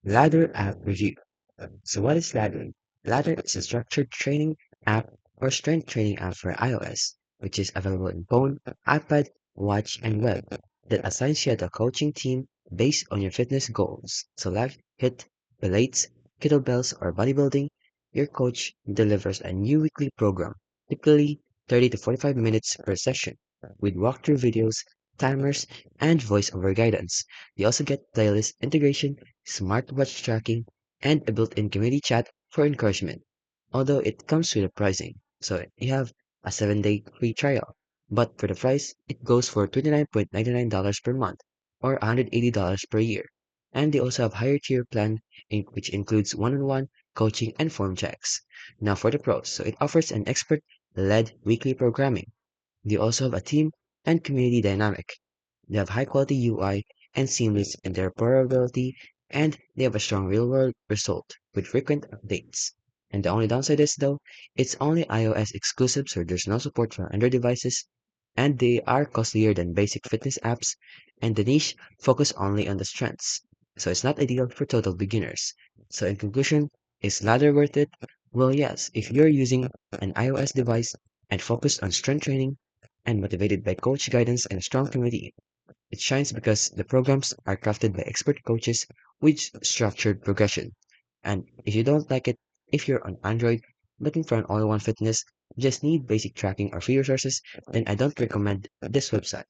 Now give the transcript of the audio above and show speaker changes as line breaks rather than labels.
Ladder App Review. So what is Ladder? Ladder is a structured training app or strength training app for iOS, which is available in phone, iPad, watch, and web, that assigns you to a coaching team based on your fitness goals. So like HIIT, pilates, kettlebells, or bodybuilding, your coach delivers a new weekly program, typically 30 to 45 minutes per session, with walkthrough videos, timers, and voiceover guidance. You also get playlist integration, smartwatch tracking, and a built-in community chat for encouragement. Although it comes with a pricing, so you have a 7-day free trial. But for the price, it goes for $29.99 per month or $180 per year. And they also have higher tier plan which includes one-on-one coaching and form checks. Now for the pros, so it offers an expert-led weekly programming. They also have a team and community dynamic. They have high quality UI and seamless interoperability, and they have a strong real world result with frequent updates. And the only downside is though, it's only iOS exclusive, so there's no support for Android devices, and they are costlier than basic fitness apps, and the niche focus only on the strengths. So it's not ideal for total beginners. So in conclusion, is ladder worth it? Well, yes, if you're using an iOS device and focused on strength training and motivated by coach guidance and a strong community. It shines because the programs are crafted by expert coaches with structured progression. And if you don't like it, if you're on Android looking for an all-in-one fitness, just need basic tracking or free resources, then I don't recommend this website.